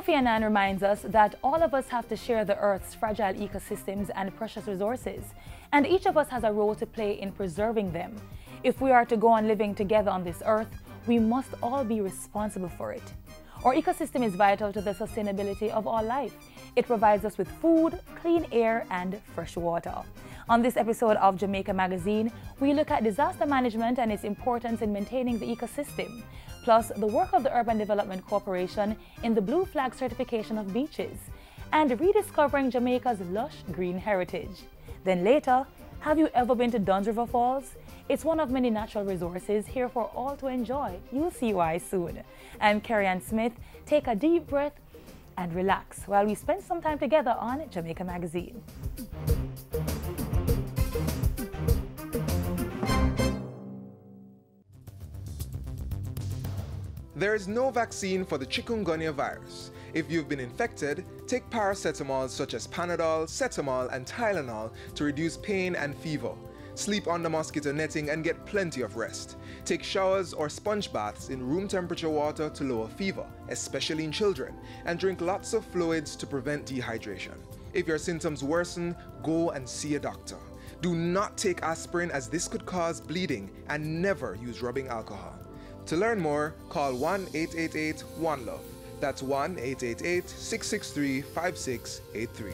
Kofi Annan reminds us that all of us have to share the Earth's fragile ecosystems and precious resources, and each of us has a role to play in preserving them. If we are to go on living together on this Earth, we must all be responsible for it. Our ecosystem is vital to the sustainability of all life. It provides us with food, clean air, and fresh water. On this episode of Jamaica Magazine, we look at disaster management and its importance in maintaining the ecosystem, plus the work of the Urban Development Corporation in the Blue Flag certification of beaches, and rediscovering Jamaica's lush green heritage. Then later, have you ever been to Duns River Falls? It's one of many natural resources here for all to enjoy. You'll see why soon. I'm Carrie-Ann Smith. Take a deep breath and relax while we spend some time together on Jamaica Magazine. There is no vaccine for the Chikungunya virus. If you've been infected, take paracetamol such as Panadol, Cetamol, and Tylenol to reduce pain and fever. Sleep under mosquito netting and get plenty of rest. Take showers or sponge baths in room temperature water to lower fever, especially in children, and drink lots of fluids to prevent dehydration. If your symptoms worsen, go and see a doctor. Do not take aspirin as this could cause bleeding, and never use rubbing alcohol. To learn more, call 1-888-1-LOVE. That's 1-888-663-5683.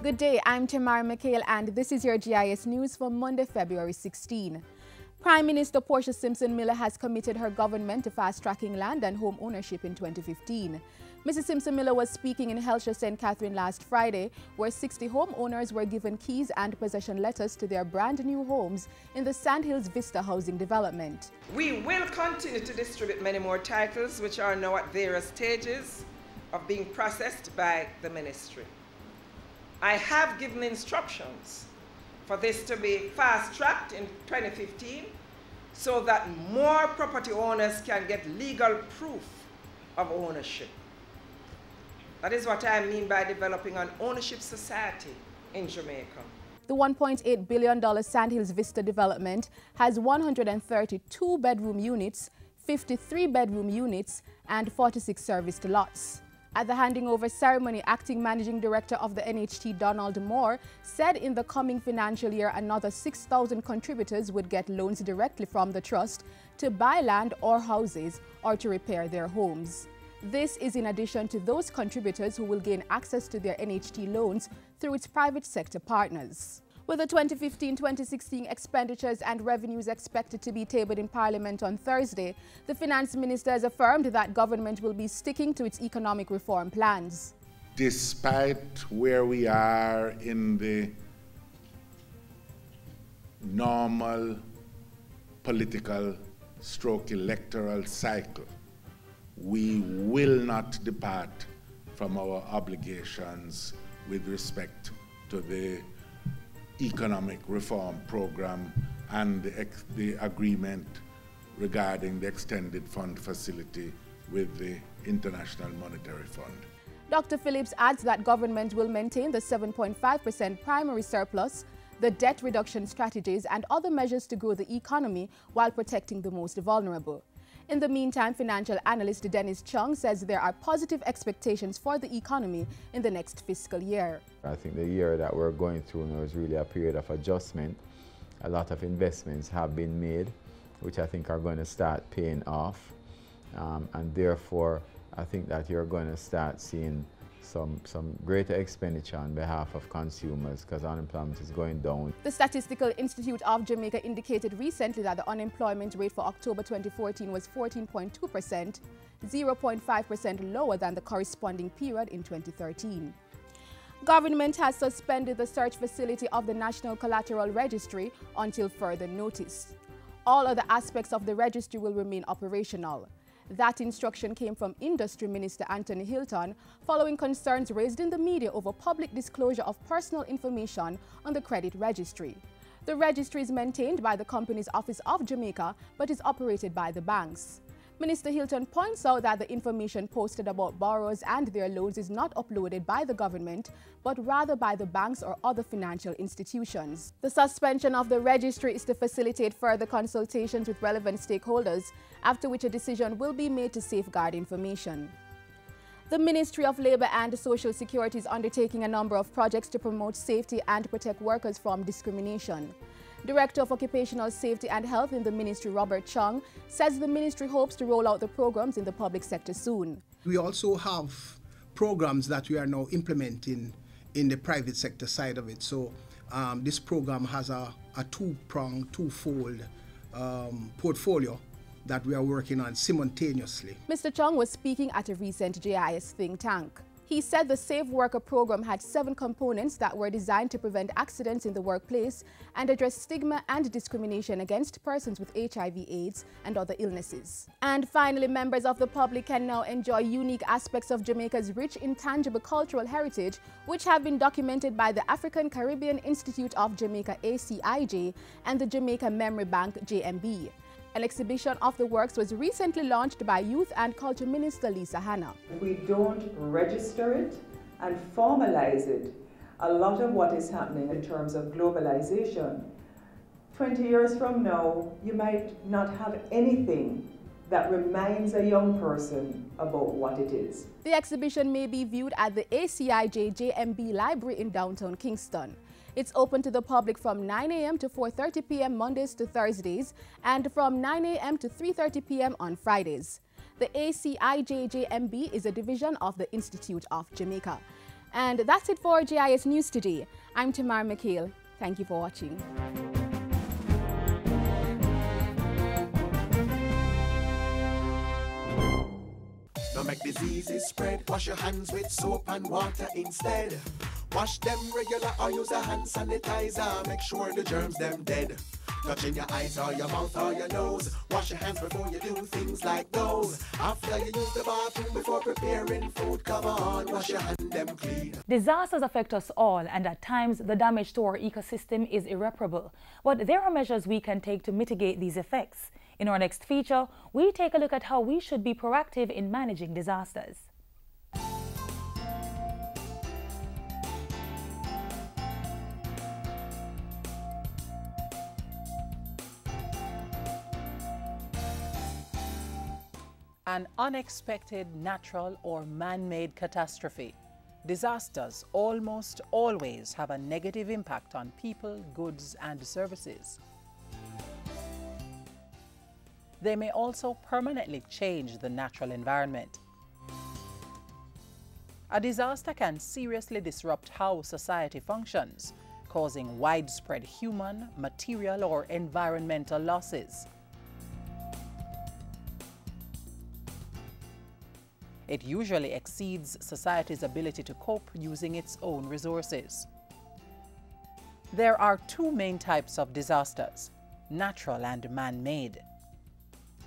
Good day, I'm Tamara McHale and this is your GIS News for Monday, February 16. Prime Minister Portia Simpson-Miller has committed her government to fast-tracking land and home ownership in 2015. Mrs. Simpson-Miller was speaking in Helsher, St. Catherine last Friday, where 60 homeowners were given keys and possession letters to their brand new homes in the Sandhills Vista housing development. We will continue to distribute many more titles which are now at various stages of being processed by the ministry. I have given instructions for this to be fast-tracked in 2015 so that more property owners can get legal proof of ownership. That is what I mean by developing an ownership society in Jamaica. The $1.8 billion Sandhills Vista development has 132 bedroom units, 53 bedroom units, and 46 serviced lots. At the handing over ceremony, acting managing director of the NHT, Donald Moore, said in the coming financial year another 6,000 contributors would get loans directly from the trust to buy land or houses or to repair their homes. This is in addition to those contributors who will gain access to their NHT loans through its private sector partners. With the 2015-2016 expenditures and revenues expected to be tabled in Parliament on Thursday, the Finance Minister has affirmed that government will be sticking to its economic reform plans. Despite where we are in the normal political stroke electoral cycle, we will not depart from our obligations with respect to the economic reform program and the agreement regarding the extended fund facility with the International Monetary Fund. Dr. Phillips adds that government will maintain the 7.5% primary surplus, the debt reduction strategies, and other measures to grow the economy while protecting the most vulnerable. In the meantime, financial analyst Dennis Chung says there are positive expectations for the economy in the next fiscal year. I think the year that we're going through now is really a period of adjustment. A lot of investments have been made, which I think are going to start paying off. And therefore, I think that you're going to start seeing some greater expenditure on behalf of consumers because unemployment is going down. The Statistical Institute of Jamaica indicated recently that the unemployment rate for October 2014 was 14.2%, 0.5% lower than the corresponding period in 2013. Government has suspended the search facility of the National Collateral Registry until further notice. All other aspects of the registry will remain operational. That instruction came from Industry Minister Anthony Hilton following concerns raised in the media over public disclosure of personal information on the credit registry. The registry is maintained by the company's Office of Jamaica, but is operated by the banks. Minister Hilton points out that the information posted about borrowers and their loans is not uploaded by the government, but rather by the banks or other financial institutions. The suspension of the registry is to facilitate further consultations with relevant stakeholders, after which a decision will be made to safeguard information. The Ministry of Labour and Social Security is undertaking a number of projects to promote safety and protect workers from discrimination. Director of Occupational Safety and Health in the ministry, Robert Chung, says the ministry hopes to roll out the programs in the public sector soon. We also have programs that we are now implementing in the private sector side of it. So this program has a two-pronged, twofold portfolio that we are working on simultaneously. Mr. Chung was speaking at a recent JIS think tank. He said the Safe Worker program had 7 components that were designed to prevent accidents in the workplace and address stigma and discrimination against persons with HIV/AIDS and other illnesses. And finally, members of the public can now enjoy unique aspects of Jamaica's rich intangible cultural heritage, which have been documented by the African Caribbean Institute of Jamaica (ACIJ) and the Jamaica Memory Bank (JMB). An exhibition of the works was recently launched by Youth and Culture Minister Lisa Hanna. If we don't register it and formalize it, a lot of what is happening in terms of globalization, 20 years from now, you might not have anything that reminds a young person about what it is. The exhibition may be viewed at the ACIJ JMB Library in downtown Kingston. It's open to the public from 9 a.m. to 4:30 p.m. Mondays to Thursdays and from 9 a.m. to 3:30 p.m. on Fridays. The ACIJJMB is a division of the Institute of Jamaica. And that's it for GIS News today. I'm Tamara McHale. Thank you for watching. Don't make diseases spread. Wash your hands with soap and water instead. Wash them regular or use a hand sanitizer. Make sure the germs them dead. Touching your eyes or your mouth or your nose. Wash your hands before you do things like those. After you use the bathroom before preparing food, come on, wash your hand them clean. Disasters affect us all, and at times the damage to our ecosystem is irreparable. But there are measures we can take to mitigate these effects. In our next feature, we take a look at how we should be proactive in managing disasters. An unexpected natural or man-made catastrophe. Disasters almost always have a negative impact on people, goods, and services. They may also permanently change the natural environment. A disaster can seriously disrupt how society functions, causing widespread human, material, or environmental losses. It usually exceeds society's ability to cope using its own resources. There are 2 main types of disasters: natural and man-made.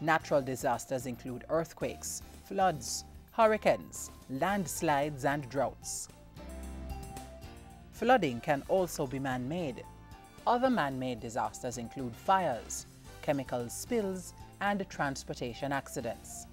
Natural disasters include earthquakes, floods, hurricanes, landslides, and droughts. Flooding can also be man-made. Other man-made disasters include fires, chemical spills, and transportation accidents.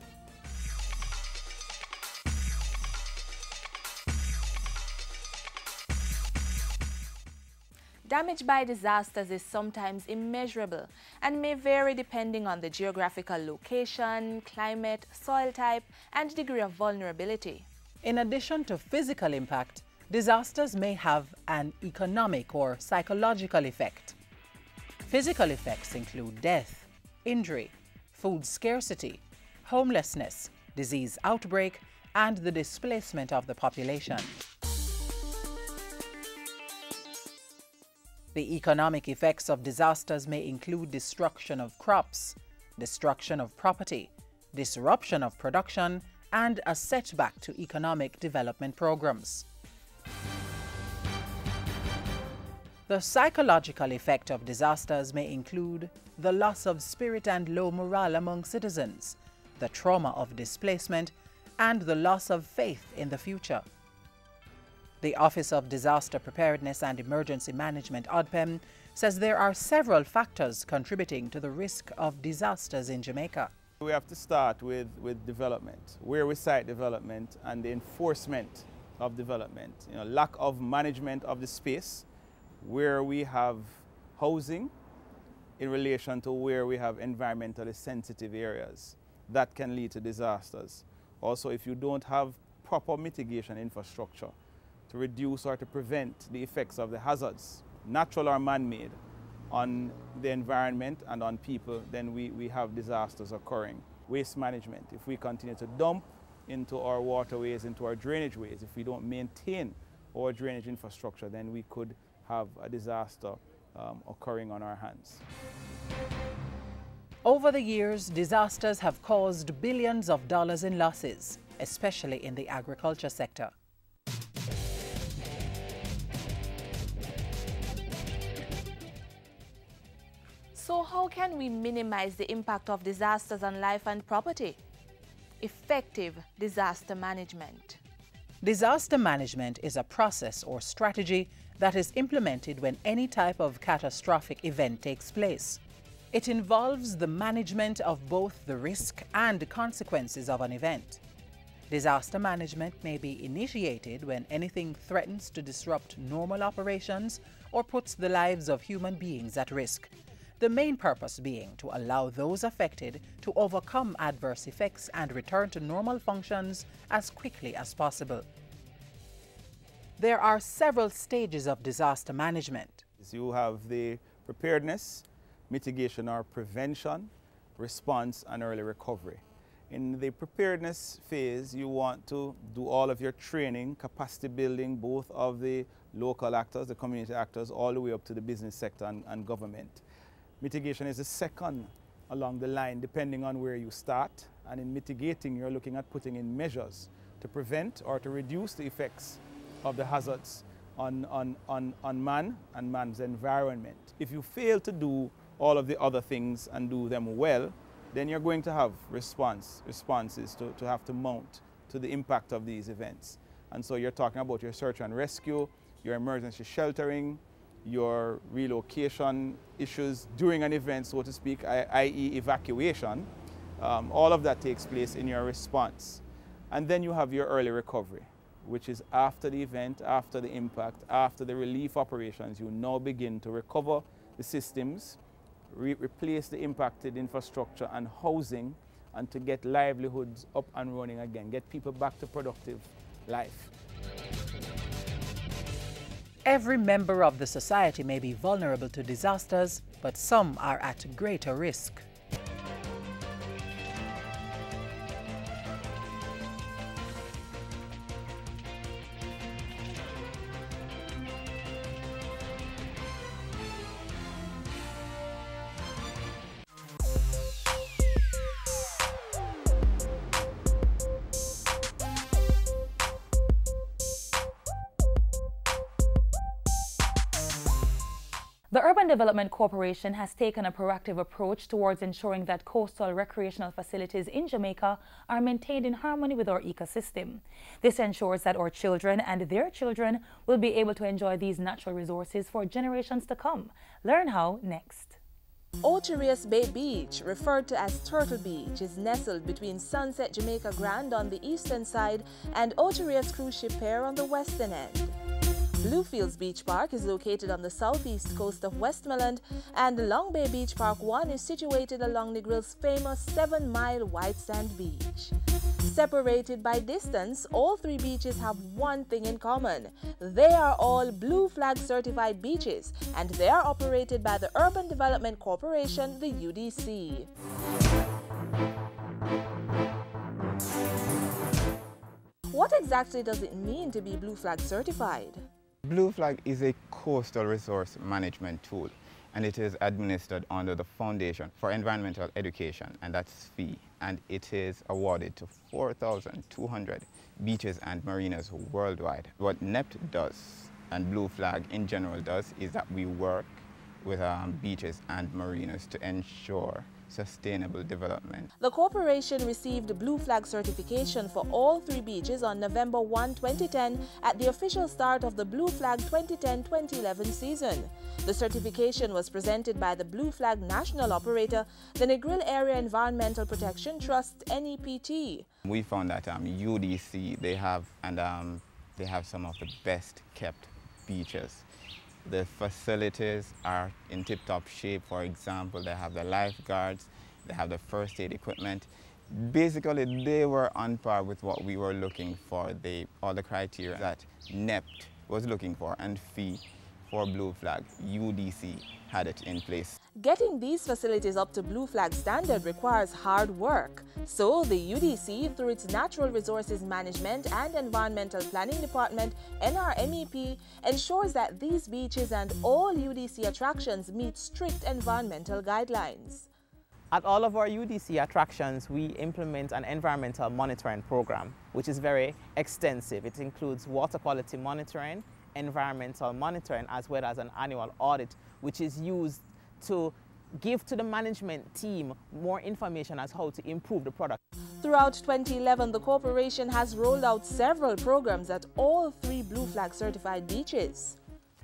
Damage by disasters is sometimes immeasurable and may vary depending on the geographical location, climate, soil type, and degree of vulnerability. In addition to physical impact, disasters may have an economic or psychological effect. Physical effects include death, injury, food scarcity, homelessness, disease outbreak, and the displacement of the population. The economic effects of disasters may include destruction of crops, destruction of property, disruption of production, and a setback to economic development programs. The psychological effect of disasters may include the loss of spirit and low morale among citizens, the trauma of displacement, and the loss of faith in the future. The Office of Disaster Preparedness and Emergency Management, ODPEM, says there are several factors contributing to the risk of disasters in Jamaica. We have to start with development, where we site development and the enforcement of development. Lack of management of the space, where we have housing in relation to where we have environmentally sensitive areas. That can lead to disasters. Also, if you don't have proper mitigation infrastructure to reduce or to prevent the effects of the hazards, natural or man-made, on the environment and on people, then we have disasters occurring. Waste management. If we continue to dump into our waterways, into our drainage ways, if we don't maintain our drainage infrastructure, then we could have a disaster occurring on our hands. Over the years, disasters have caused billions of dollars in losses, especially in the agriculture sector. So how can we minimize the impact of disasters on life and property? Effective disaster management. Disaster management is a process or strategy that is implemented when any type of catastrophic event takes place. It involves the management of both the risk and consequences of an event. Disaster management may be initiated when anything threatens to disrupt normal operations or puts the lives of human beings at risk. The main purpose being to allow those affected to overcome adverse effects and return to normal functions as quickly as possible. There are several stages of disaster management. You have the preparedness, mitigation or prevention, response and early recovery. In the preparedness phase, you want to do all of your training, capacity building, both of the local actors, the community actors, all the way up to the business sector and government. Mitigation is the second along the line, depending on where you start. And in mitigating, you're looking at putting in measures to prevent or to reduce the effects of the hazards on man and man's environment. If you fail to do all of the other things and do them well, then you're going to have responses to have to mount to the impact of these events. And so you're talking about your search and rescue, your emergency sheltering, your relocation issues during an event, so to speak, i.e. evacuation. All of that takes place in your response. And then you have your early recovery, which is after the event, after the impact, after the relief operations. You now begin to recover the systems, replace the impacted infrastructure and housing, and to get livelihoods up and running again, get people back to productive life. Every member of the society may be vulnerable to disasters, but some are at greater risk. The Urban Development Corporation has taken a proactive approach towards ensuring that coastal recreational facilities in Jamaica are maintained in harmony with our ecosystem. This ensures that our children and their children will be able to enjoy these natural resources for generations to come. Learn how next. Ocherius Bay Beach, referred to as Turtle Beach, is nestled between Sunset Jamaica Grand on the eastern side and Ocherius Cruise Ship Pier on the western end. Bluefields Beach Park is located on the southeast coast of Westmoreland, and Long Bay Beach Park 1 is situated along Negrill's famous 7-mile white sand beach. Separated by distance, all three beaches have one thing in common. They are all Blue Flag certified beaches, and they are operated by the Urban Development Corporation, the UDC. What exactly does it mean to be Blue Flag certified? Blue Flag is a coastal resource management tool, and it is administered under the Foundation for Environmental Education, and that's FEE, and it is awarded to 4,200 beaches and marinas worldwide. What NEPT does, and Blue Flag in general does, is that we work with beaches and marinas to ensure sustainable development. The corporation received Blue Flag certification for all 3 beaches on November 1, 2010 at the official start of the Blue Flag 2010-2011 season. The certification was presented by the Blue Flag National Operator, the Negril Area Environmental Protection Trust, NEPT. We found that UDC, they have some of the best kept beaches. The facilities are in tip-top shape. For example, they have the lifeguards, they have the first aid equipment. Basically, they were on par with what we were looking for, all the criteria that NEPT was looking for, and FEE for Blue Flag. UDC had it in place. Getting these facilities up to Blue Flag standard requires hard work. So the UDC, through its Natural Resources Management and Environmental Planning Department, NRMEP, ensures that these beaches and all UDC attractions meet strict environmental guidelines. At all of our UDC attractions, we implement an environmental monitoring program, which is very extensive. It includes water quality monitoring, environmental monitoring, as well as an annual audit, which is used to give to the management team more information as how to improve the product. Throughout 2011, the corporation has rolled out several programs at all 3 Blue Flag certified beaches.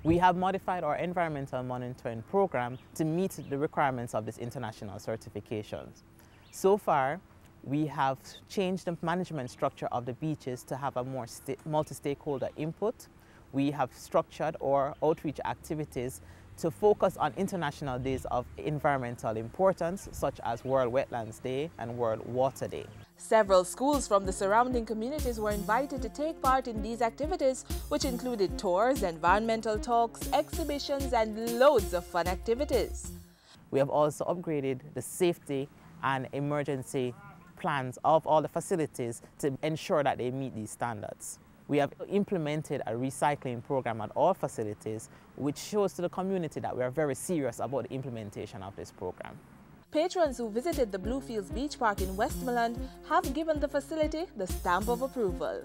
We have modified our environmental monitoring program to meet the requirements of this international certifications. So far, we have changed the management structure of the beaches to have a more multi-stakeholder input. We have structured our outreach activities to focus on international days of environmental importance, such as World Wetlands Day and World Water Day. Several schools from the surrounding communities were invited to take part in these activities, which included tours, environmental talks, exhibitions, and loads of fun activities. We have also upgraded the safety and emergency plans of all the facilities to ensure that they meet these standards. We have implemented a recycling program at all facilities, which shows to the community that we are very serious about the implementation of this program. Patrons who visited the Bluefields Beach Park in Westmoreland have given the facility the stamp of approval.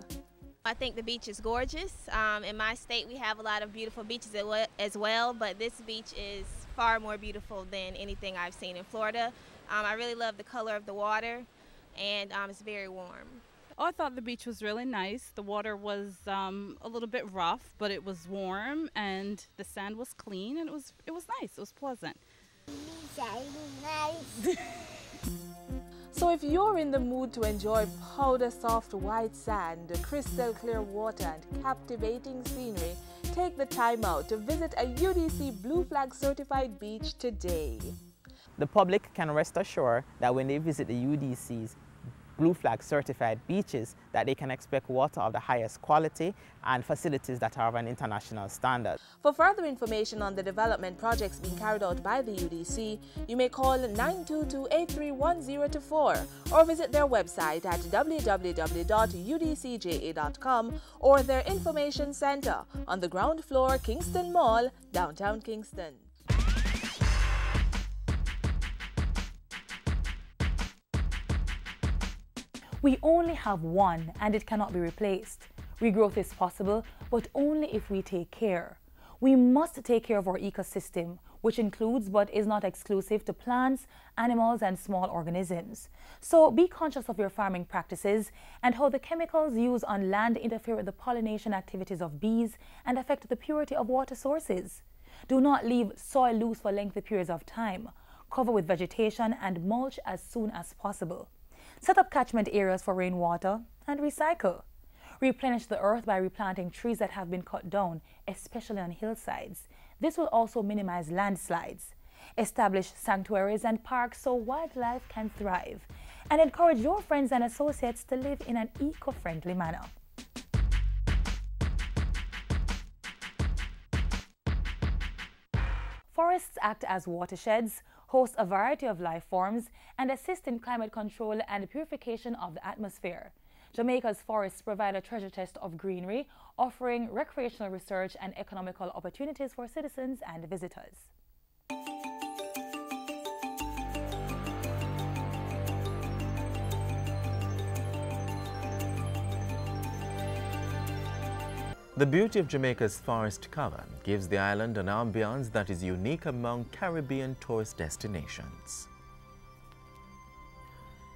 I think the beach is gorgeous. In my state, we have a lot of beautiful beaches as well, but this beach is far more beautiful than anything I've seen in Florida. I really love the color of the water, and it's very warm. Oh, I thought the beach was really nice. The water was a little bit rough, but it was warm, and the sand was clean, and it was nice. It was pleasant. So if you're in the mood to enjoy powder soft white sand, crystal clear water, and captivating scenery, take the time out to visit a UDC Blue Flag certified beach today. The public can rest assured that when they visit the UDC's Blue Flag certified beaches, that they can expect water of the highest quality and facilities that are of an international standard. For further information on the development projects being carried out by the UDC, you may call 922-831-024 or visit their website at www.udcja.com or their information center on the ground floor, Kingston Mall, downtown Kingston. We only have one, and it cannot be replaced. Regrowth is possible, but only if we take care. We must take care of our ecosystem, which includes but is not exclusive to plants, animals, and small organisms. So be conscious of your farming practices and how the chemicals used on land interfere with the pollination activities of bees and affect the purity of water sources. Do not leave soil loose for lengthy periods of time. Cover with vegetation and mulch as soon as possible. Set up catchment areas for rainwater and recycle. Replenish the earth by replanting trees that have been cut down, especially on hillsides. This will also minimize landslides. Establish sanctuaries and parks so wildlife can thrive. And encourage your friends and associates to live in an eco-friendly manner. Forests act as watersheds, host a variety of life forms, and assist in climate control and purification of the atmosphere. Jamaica's forests provide a treasure chest of greenery, offering recreational research and economical opportunities for citizens and visitors. The beauty of Jamaica's forest cover gives the island an ambiance that is unique among Caribbean tourist destinations.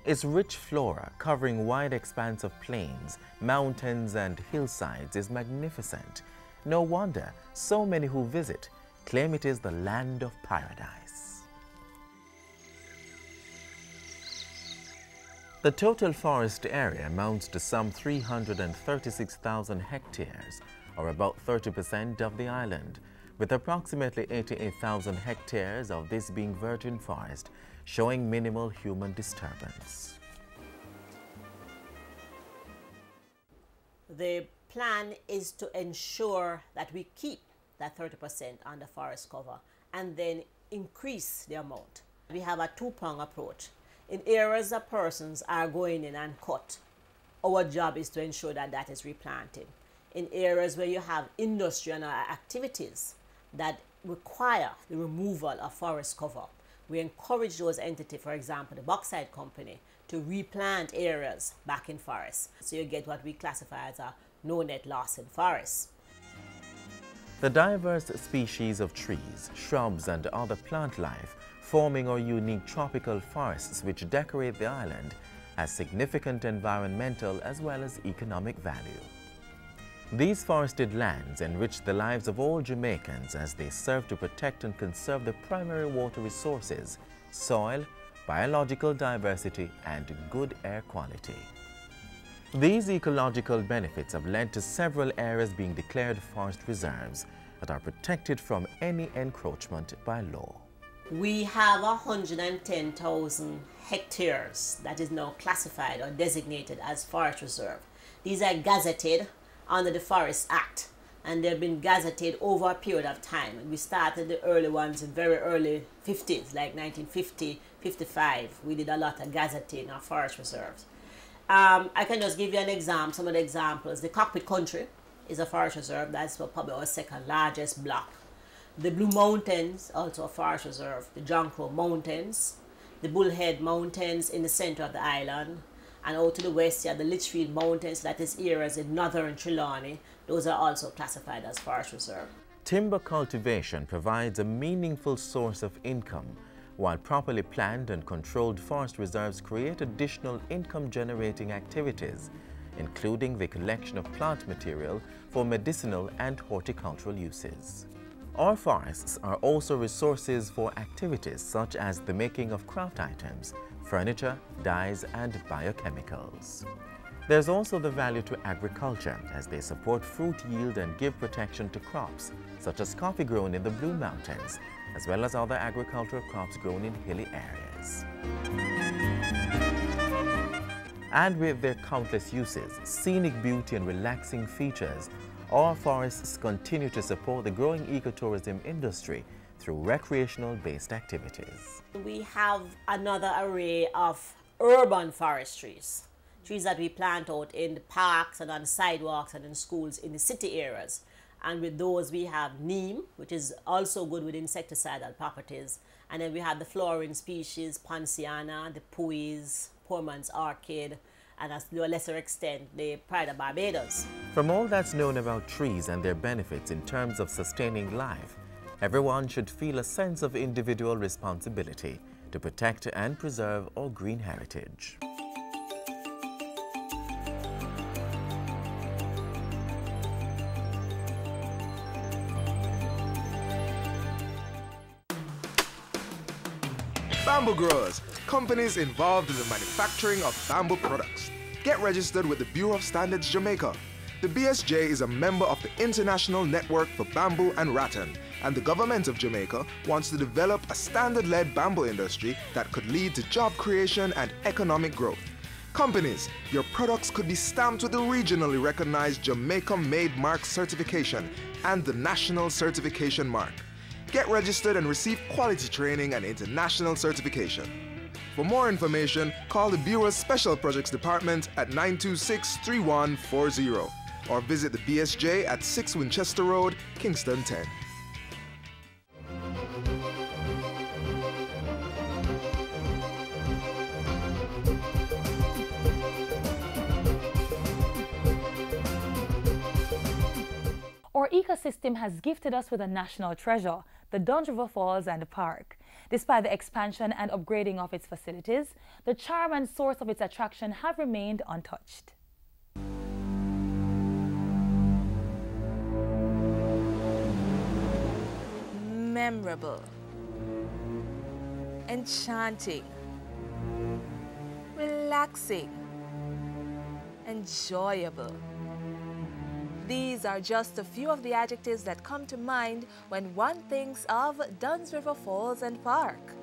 Its rich flora, covering wide expanse of plains, mountains and hillsides, is magnificent. No wonder so many who visit claim it is the land of paradise. The total forest area amounts to some 336,000 hectares, or about 30% of the island, with approximately 88,000 hectares of this being virgin forest, showing minimal human disturbance. The plan is to ensure that we keep that 30% on the forest cover and then increase the amount. We have a two-pronged approach. In areas that persons are going in and cut, our job is to ensure that that is replanted. In areas where you have industry and activities that require the removal of forest cover, we encourage those entities, for example, the bauxite company, to replant areas back in forests. So you get what we classify as a no net loss in forests. The diverse species of trees, shrubs and other plant life forming our unique tropical forests which decorate the island has significant environmental as well as economic value. These forested lands enrich the lives of all Jamaicans as they serve to protect and conserve the primary water resources, soil, biological diversity, and good air quality. These ecological benefits have led to several areas being declared forest reserves that are protected from any encroachment by law. We have 110,000 hectares that is now classified or designated as forest reserve. These are gazetted under the Forest Act, and they've been gazetted over a period of time. We started the early ones in very early 50s, like 1950, 55. We did a lot of gazetting of forest reserves. I can just give you an example, some of the examples. The Cockpit Country is a forest reserve. That's probably our second largest block. The Blue Mountains, also a forest reserve. The John Crow Mountains, the Bullhead Mountains in the center of the island, and out to the west, you have the Litchfield Mountains, that is areas in northern Trelawney. Those are also classified as forest reserve. Timber cultivation provides a meaningful source of income, while properly planned and controlled forest reserves create additional income-generating activities, including the collection of plant material for medicinal and horticultural uses. Our forests are also resources for activities such as the making of craft items, furniture, dyes, and biochemicals. There's also the value to agriculture as they support fruit yield and give protection to crops, such as coffee grown in the Blue Mountains, as well as other agricultural crops grown in hilly areas. And with their countless uses, scenic beauty and relaxing features, our forests continue to support the growing ecotourism industry through recreational-based activities. We have another array of urban forestries, trees that we plant out in the parks and on sidewalks and in schools in the city areas. And with those we have neem, which is also good with insecticidal properties. And then we have the flowering species, Ponciana, the Puis, poor man's orchid, and to a lesser extent, the Pride of Barbados. From all that's known about trees and their benefits in terms of sustaining life, everyone should feel a sense of individual responsibility to protect and preserve our green heritage. Bamboo growers, companies involved in the manufacturing of bamboo products. Get registered with the Bureau of Standards Jamaica. The BSJ is a member of the International Network for Bamboo and Rattan, and the government of Jamaica wants to develop a standard-led bamboo industry that could lead to job creation and economic growth. Companies, your products could be stamped with the regionally recognized Jamaica-made mark certification and the National Certification Mark. Get registered and receive quality training and international certification. For more information, call the Bureau's Special Projects Department at 926-3140 or visit the BSJ at 6 Winchester Road, Kingston 10. Our ecosystem has gifted us with a national treasure, the Duns River Falls and Park. Despite the expansion and upgrading of its facilities, the charm and source of its attraction have remained untouched. Memorable, enchanting, relaxing, enjoyable. These are just a few of the adjectives that come to mind when one thinks of Duns River Falls and Park.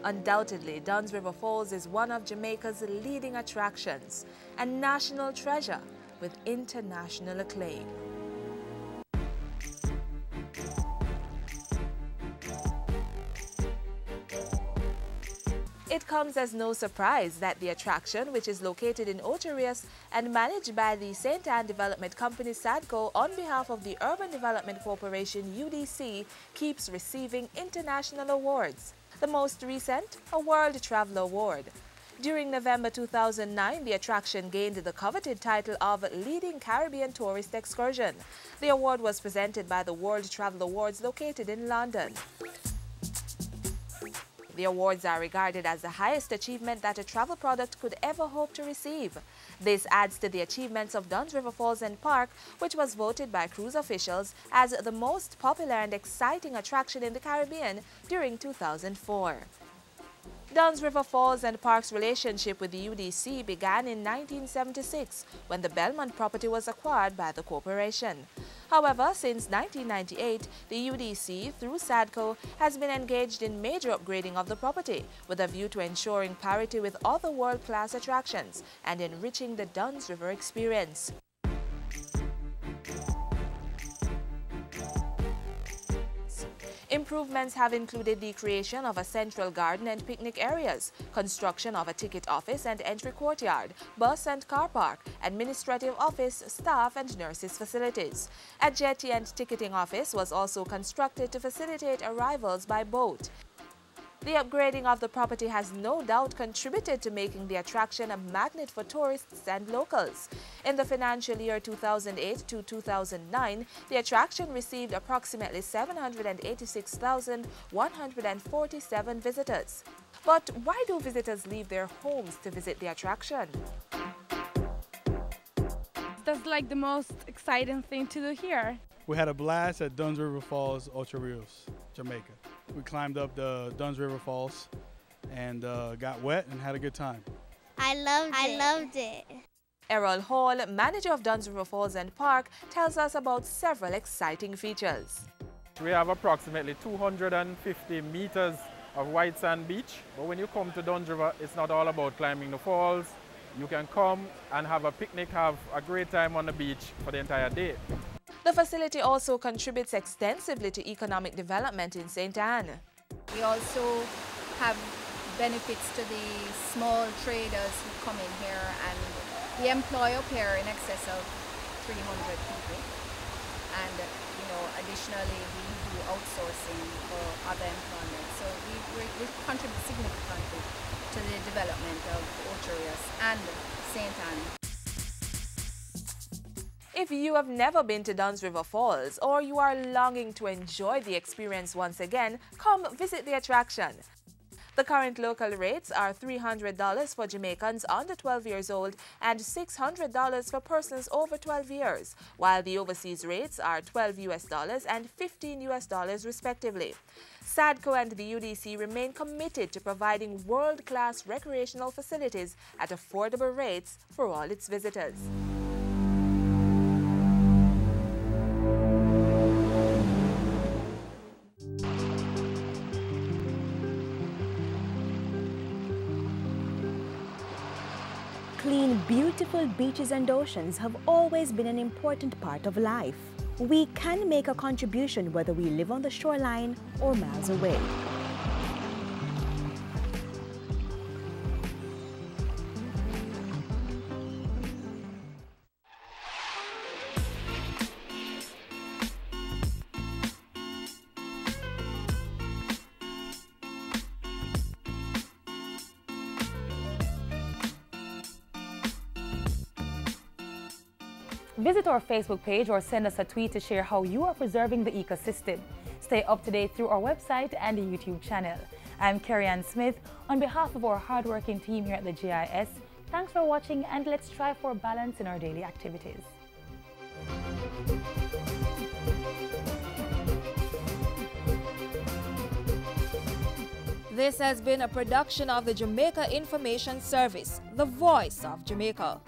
Undoubtedly, Duns River Falls is one of Jamaica's leading attractions, a national treasure with international acclaim. It comes as no surprise that the attraction, which is located in Ocho-Rios and managed by the St. Anne Development Company SADCO on behalf of the Urban Development Corporation UDC, keeps receiving international awards. The most recent, a World Traveler Award. During November 2009, the attraction gained the coveted title of Leading Caribbean Tourist Excursion. The award was presented by the World Travel Awards located in London. The awards are regarded as the highest achievement that a travel product could ever hope to receive. This adds to the achievements of Duns River Falls and Park, which was voted by cruise officials as the most popular and exciting attraction in the Caribbean during 2004. Duns River Falls and Park's relationship with the UDC began in 1976 when the Belmont property was acquired by the corporation. However, since 1998, the UDC, through SADCO, has been engaged in major upgrading of the property with a view to ensuring parity with other world-class attractions and enriching the Duns River experience. Improvements have included the creation of a central garden and picnic areas, construction of a ticket office and entry courtyard, bus and car park, administrative office, staff and nurses facilities. A jetty and ticketing office was also constructed to facilitate arrivals by boat. The upgrading of the property has no doubt contributed to making the attraction a magnet for tourists and locals. In the financial year 2008 to 2009, the attraction received approximately 786,147 visitors. But why do visitors leave their homes to visit the attraction? That's like the most exciting thing to do here. We had a blast at Duns River Falls, Ocho-Rios, Jamaica. We climbed up the Duns River Falls and got wet and had a good time. I loved it. Errol Hall, manager of Duns River Falls and Park, tells us about several exciting features. We have approximately 250 meters of white sand beach, but when you come to Duns River, it's not all about climbing the falls. You can come and have a picnic, have a great time on the beach for the entire day. The facility also contributes extensively to economic development in St. Anne. We also have benefits to the small traders who come in here, and we employ up here in excess of 300 people. And, additionally, we do outsourcing for other employment. So we contribute significantly to the development of Ocho-Rios and St. Anne. If you have never been to Duns River Falls or you are longing to enjoy the experience once again, come visit the attraction. The current local rates are $300 for Jamaicans under 12 years old and $600 for persons over 12 years, while the overseas rates are $12 and $15 respectively. SADCO and the UDC remain committed to providing world-class recreational facilities at affordable rates for all its visitors. Clean, beautiful beaches and oceans have always been an important part of life. We can make a contribution whether we live on the shoreline or miles away. Visit our Facebook page or send us a tweet to share how you are preserving the ecosystem. Stay up to date through our website and the YouTube channel. I'm Carrie-Ann Smith. On behalf of our hardworking team here at the GIS, thanks for watching, and let's strive for balance in our daily activities. This has been a production of the Jamaica Information Service, the voice of Jamaica.